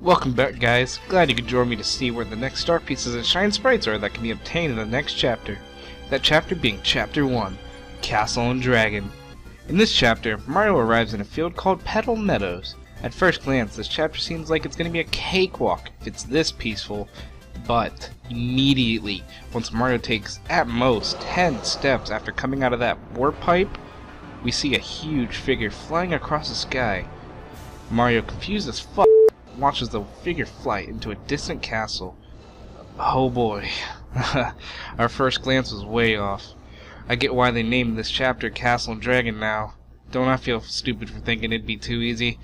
Welcome back, guys. Glad you could join me to see where the next star pieces and shine sprites are that can be obtained in the next chapter. That chapter being Chapter 1, Castle and Dragon. In this chapter, Mario arrives in a field called Petal Meadows. At first glance, this chapter seems like it's going to be a cakewalk if it's this peaceful, but immediately, once Mario takes at most 10 steps after coming out of that warp pipe, we see a huge figure flying across the sky. Mario, confused as fuck, watches the figure fly into a distant castle. Oh boy. Our first glance was way off. I get why they named this chapter Castle and Dragon now. Don't I feel stupid for thinking it'd be too easy?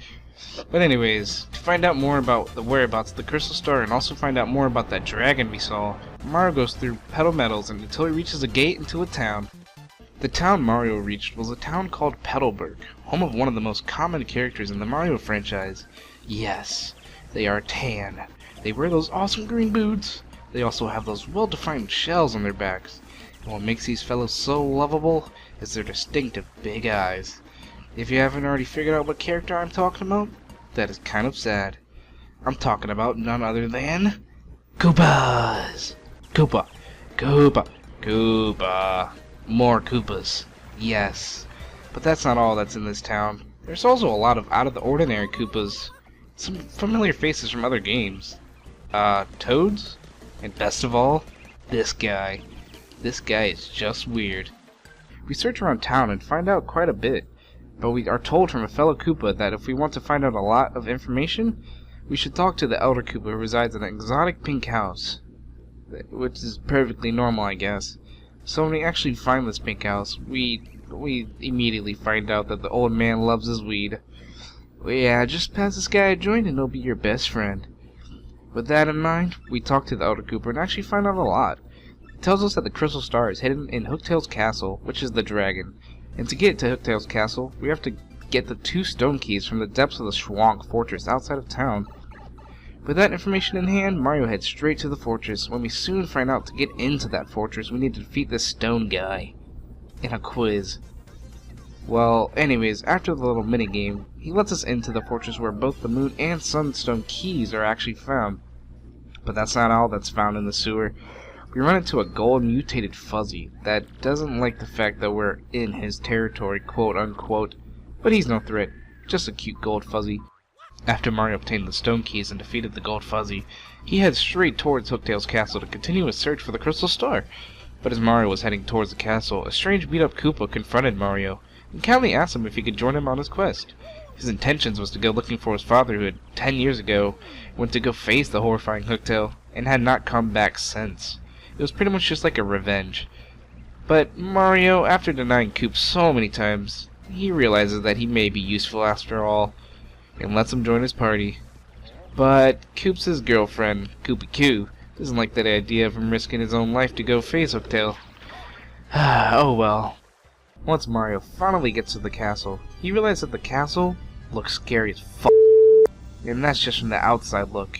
But anyways, to find out more about the whereabouts of the Crystal Star and also find out more about that dragon we saw, Mario goes through Petal Meadows until he reaches a gate into a town. The town Mario reached was a town called Petalburg, home of one of the most common characters in the Mario franchise. Yes, they are tan. They wear those awesome green boots. They also have those well-defined shells on their backs. And what makes these fellows so lovable is their distinctive big eyes. If you haven't already figured out what character I'm talking about, that is kind of sad. I'm talking about none other than Koopas! Koopa, Koopa, Koopa. More Koopas. Yes. But that's not all that's in this town. There's also a lot of out-of-the-ordinary Koopas. Some familiar faces from other games. Toads? And best of all, this guy. This guy is just weird. We search around town and find out quite a bit, but we are told from a fellow Koopa that if we want to find out a lot of information, we should talk to the Elder Koopa who resides in an exotic pink house. Which is perfectly normal, I guess. So when we actually find this pink house, we immediately find out that the old man loves his weed. Well, yeah, just pass this guy a joint and he'll be your best friend. With that in mind, we talk to the Elder Koopa and actually find out a lot. He tells us that the Crystal Star is hidden in Hooktail's castle, which is the dragon. And to get to Hooktail's castle, we have to get the 2 stone keys from the depths of the Schwank fortress outside of town. With that information in hand, Mario heads straight to the fortress, when we soon find out to get into that fortress we need to defeat this stone guy. In a quiz. Well, anyways, after the little minigame, he lets us into the fortress where both the Moon and Sunstone keys are actually found. But that's not all that's found in the sewer. We run into a gold mutated fuzzy that doesn't like the fact that we're in his territory, quote unquote, but he's no threat, just a cute gold fuzzy. After Mario obtained the stone keys and defeated the gold fuzzy, he heads straight towards Hooktail's castle to continue his search for the Crystal Star. But as Mario was heading towards the castle, a strange beat-up Koopa confronted Mario, and kindly asked him if he could join him on his quest. His intentions was to go looking for his father who had 10 years ago went to go face the horrifying Hooktail, and had not come back since. It was pretty much just like a revenge. But Mario, after denying Coop so many times, he realizes that he may be useful after all, and lets him join his party. But Coop's girlfriend, Koopy Koo, doesn't like that idea of him risking his own life to go face Hooktail. Oh well. Once Mario finally gets to the castle, he realizes that the castle looks scary as fuck, and that's just from the outside look.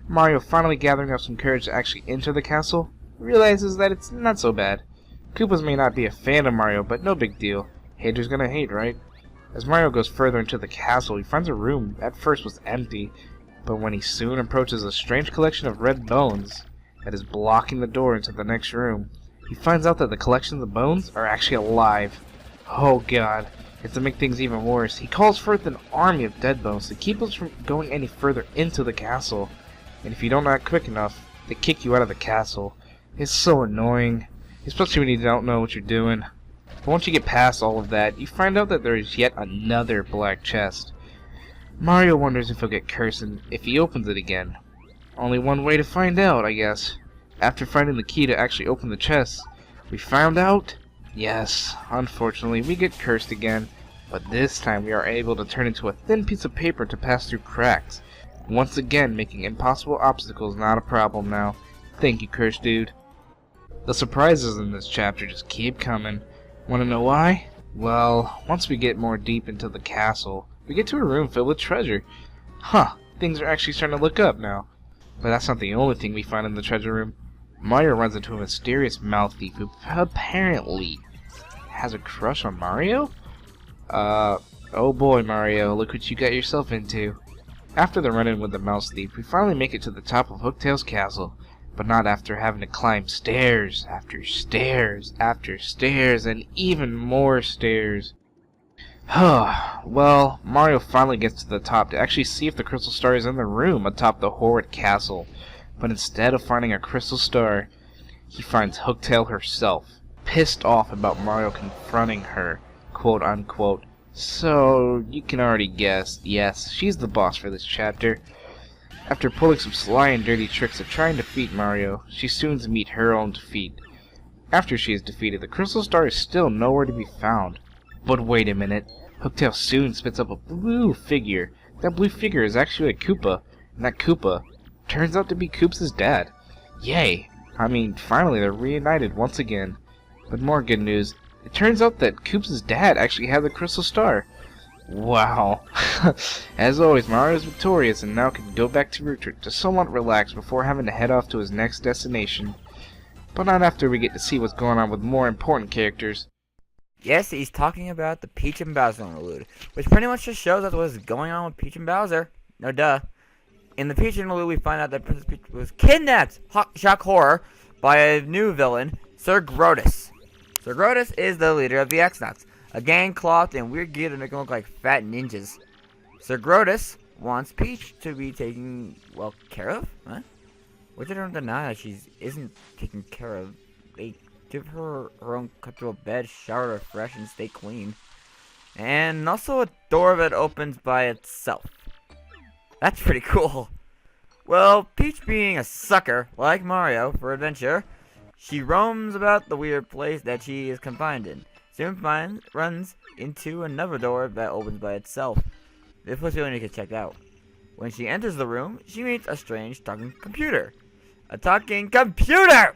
Mario, finally gathering up some courage to actually enter the castle, realizes that it's not so bad. Koopas may not be a fan of Mario, but no big deal. Haters gonna hate, right? As Mario goes further into the castle, he finds a room that at first was empty, but when he soon approaches a strange collection of red bones that is blocking the door into the next room, he finds out that the collection of bones are actually alive. Oh god, and to make things even worse, he calls forth an army of dead bones to keep us from going any further into the castle. And if you don't act quick enough, they kick you out of the castle. It's so annoying, especially when you don't know what you're doing. But once you get past all of that, you find out that there is yet another black chest. Mario wonders if he'll get cursed if he opens it again. Only one way to find out, I guess. After finding the key to actually open the chest, we found out, yes, unfortunately, we get cursed again. But this time we are able to turn into a thin piece of paper to pass through cracks. Once again, making impossible obstacles not a problem now. Thank you, cursed dude. The surprises in this chapter just keep coming. Want to know why? Well, once we get more deep into the castle, we get to a room filled with treasure. Huh, things are actually starting to look up now. But that's not the only thing we find in the treasure room. Mario runs into a mysterious mouth thief who apparently has a crush on Mario? Oh boy, Mario, look what you got yourself into. After the run-in with the mouse thief, we finally make it to the top of Hooktail's castle, but not after having to climb stairs after stairs after stairs and even more stairs. Well, Mario finally gets to the top to actually see if the crystal star is in the room atop the horrid castle, but instead of finding a crystal star, he finds Hooktail herself, pissed off about Mario confronting her, quote unquote. So, you can already guess, yes, she's the boss for this chapter. After pulling some sly and dirty tricks of trying to defeat Mario, she soon meets her own defeat. After she is defeated, the crystal star is still nowhere to be found. But wait a minute, Hooktail soon spits up a blue figure. That blue figure is actually a Koopa, and that Koopa turns out to be Koops' dad. Yay! I mean, finally they're reunited once again. But more good news, it turns out that Koops' dad actually had the crystal star. Wow. As always, Mario is victorious and now can go back to Rogueport to somewhat relax before having to head off to his next destination. But not after we get to see what's going on with more important characters. Yes, he's talking about the Peach and Bowser interlude, which pretty much just shows us what's going on with Peach and Bowser. No duh. In the Peach interlude, we find out that Princess Peach was kidnapped, shock horror, by a new villain, Sir Grotus. Sir Grotus is the leader of the X-Nauts, a gang clothed in weird gear to make them look like fat ninjas. Sir Grotus wants Peach to be taken, well, care of? Huh? Which I don't deny that she isn't taken care of. They give her her own comfortable bed, shower, refresh, and stay clean. And also a door that opens by itself. That's pretty cool. Well, Peach being a sucker, like Mario, for adventure, she roams about the weird place that she is confined in. Soon runs into another door that opens by itself. This place really needs to check out. When she enters the room, she meets a strange talking computer. A talking computer!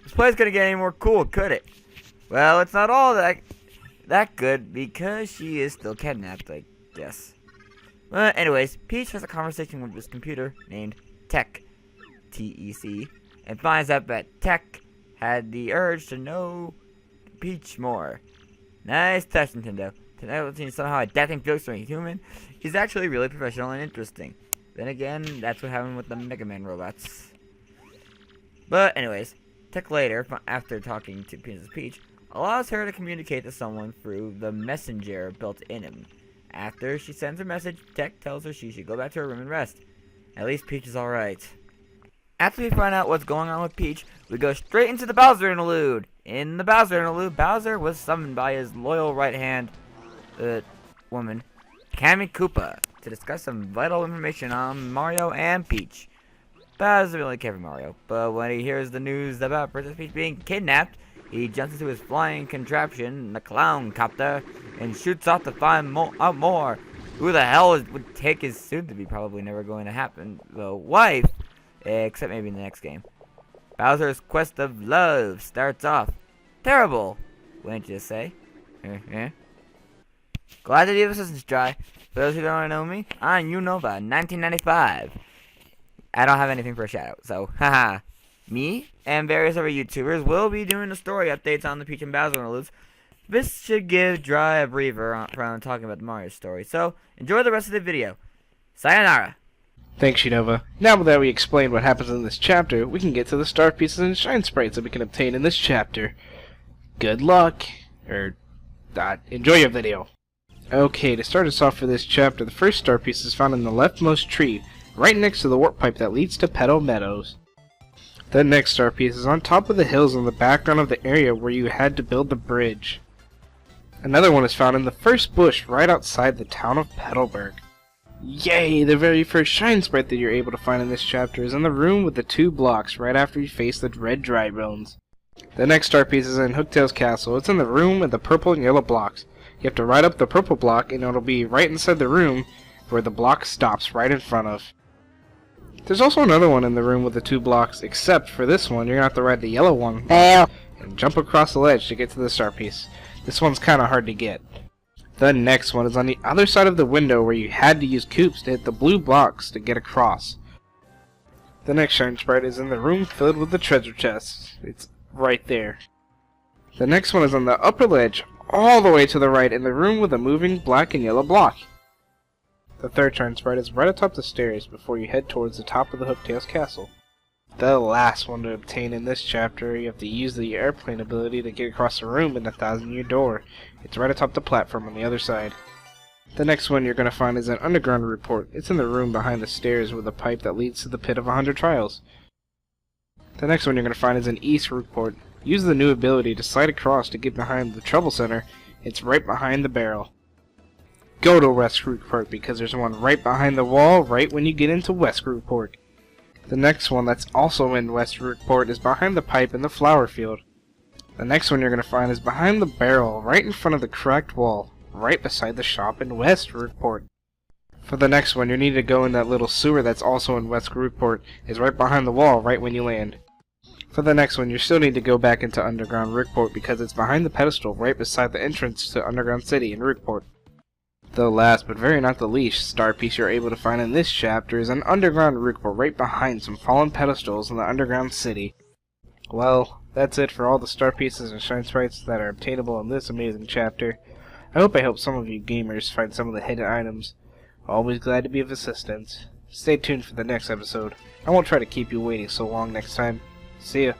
This place couldn't get any more cool, could it? Well, it's not all that good because she is still kidnapped, I guess. But anyways, Peach has a conversation with this computer named Tech, T-E-C, and finds out that Tech had the urge to know Peach more. Nice touch, Nintendo. Technology somehow adapting Felix to a human is actually really professional and interesting. Then again, that's what happened with the Mega Man robots. But anyways, Tech later, after talking to Princess Peach, allows her to communicate to someone through the messenger built in him. After she sends her message, Tech tells her she should go back to her room and rest. At least Peach is alright. After we find out what's going on with Peach, we go straight into the Bowser interlude. In the Bowser interlude, Bowser was summoned by his loyal right-hand woman, Kammy Koopa, to discuss some vital information on Mario and Peach. Bowser doesn't really care for Mario, but when he hears the news about Princess Peach being kidnapped, he jumps into his flying contraption, the Clown Copter, and shoots off to find out more. Who the hell would take his soon-to-be probably never going to happen, the wife, except maybe in the next game. Bowser's quest of love starts off terrible, wouldn't you say? Glad to give assistance try. For those who don't know me, I'm Unova 1995. I don't have anything for a shout out, so haha. Me and various other YouTubers will be doing the story updates on the Peach and Bowser interludes. This should give Dry a breather from talking about the Mario story. So enjoy the rest of the video. Sayonara. Thanks, Unova. Now that we explained what happens in this chapter, we can get to the star pieces and shine sprites that we can obtain in this chapter. Good luck, enjoy your video. Okay, to start us off for this chapter, the first star piece is found in the leftmost tree, right next to the warp pipe that leads to Petal Meadows. The next star piece is on top of the hills in the background of the area where you had to build the bridge. Another one is found in the first bush right outside the town of Petalburg. Yay! The very first shine sprite that you're able to find in this chapter is in the room with the 2 blocks right after you face the red dry bones. The next star piece is in Hooktail's castle. It's in the room with the purple and yellow blocks. You have to ride up the purple block and it'll be right inside the room where the block stops right in front of. There's also another one in the room with the 2 blocks, except for this one you're going to have to ride the yellow one and jump across the ledge to get to the star piece. This one's kind of hard to get. The next one is on the other side of the window where you had to use Koops to hit the blue blocks to get across. The next shine sprite is in the room filled with the treasure chests. It's right there. The next one is on the upper ledge all the way to the right in the room with a moving black and yellow block. The third Shine Sprite is right atop the stairs before you head towards the top of the Hooktail's castle. The last one to obtain in this chapter, you have to use the airplane ability to get across the room in the 1000-year door. It's right atop the platform on the other side. The next one you're going to find is an underground report. It's in the room behind the stairs with a pipe that leads to the pit of 100 trials. The next one you're going to find is an east report. Use the new ability to slide across to get behind the trouble center. It's right behind the barrel. Go to West Rogueport because there's one right behind the wall right when you get into West Rogueport. The next one that's also in West Rogueport is behind the pipe in the flower field. The next one you're going to find is behind the barrel right in front of the cracked wall, right beside the shop in West Rogueport. For the next one, you need to go in that little sewer that's also in West Rogueport. It's right behind the wall right when you land. For the next one, you still need to go back into Underground Rogueport because it's behind the pedestal right beside the entrance to Underground City in Rogueport. The last, but very not the least, star piece you're able to find in this chapter is an Underground Rogueport right behind some fallen pedestals in the Underground City. Well, that's it for all the star pieces and shine sprites that are obtainable in this amazing chapter. I hope I helped some of you gamers find some of the hidden items. Always glad to be of assistance. Stay tuned for the next episode. I won't try to keep you waiting so long next time. See ya.